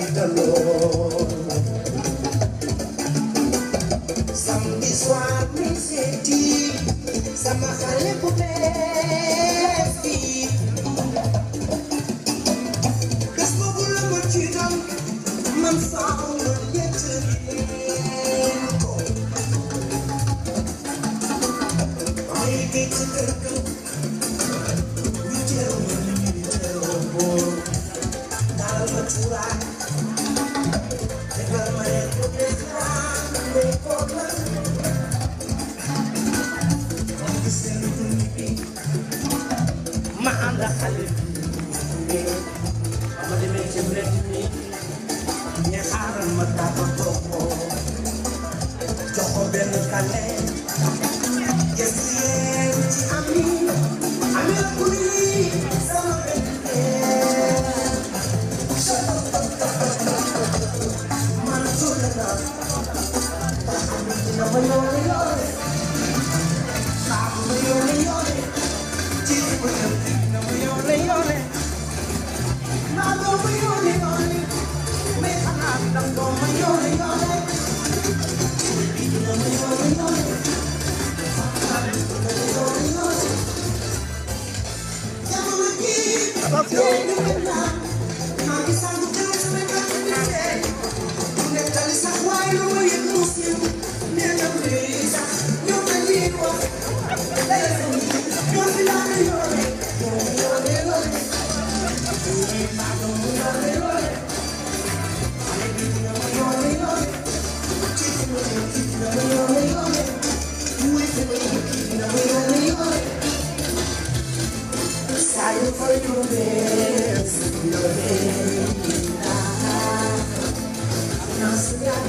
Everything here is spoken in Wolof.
tiitaloo samedi soir mi seeti sama xale bu bees bi bés boobu la ma tiital man faaw ma yettali ko ay géej kër ga ñu teew ma ñu teew boor daal ma tuuraay tegal ma rek ko desaan may koog la ma ànd ak xale bi ma demee ci mbedd mi ñu xaaral ma tàggatoo ko jox ko benn kale gis yéen ci ami la kuy sama benn man tuuti naa ami dina ma yoole yoole baax ma yoole yoole ci ma dina ma yoole yoole naa doo ma yoole yoole mais xanaa dam doo ma yoole yoole dina ma yoole yoole jamono jii ñu mel naa maa ngi sangu teew sama kàddu bi tey mu nettali sax waaye lu ma yëg mu siiw nee na lii sax ñoo ma lii wax ñoo fi laa la yoole yoole yoole maa doon mu yoole yoole xale bi dina ma yoole yoole ci ma dina ma yoole yoole muy fi ma dina ma yoole yoole saa yu fa yoole yoole naa su yaa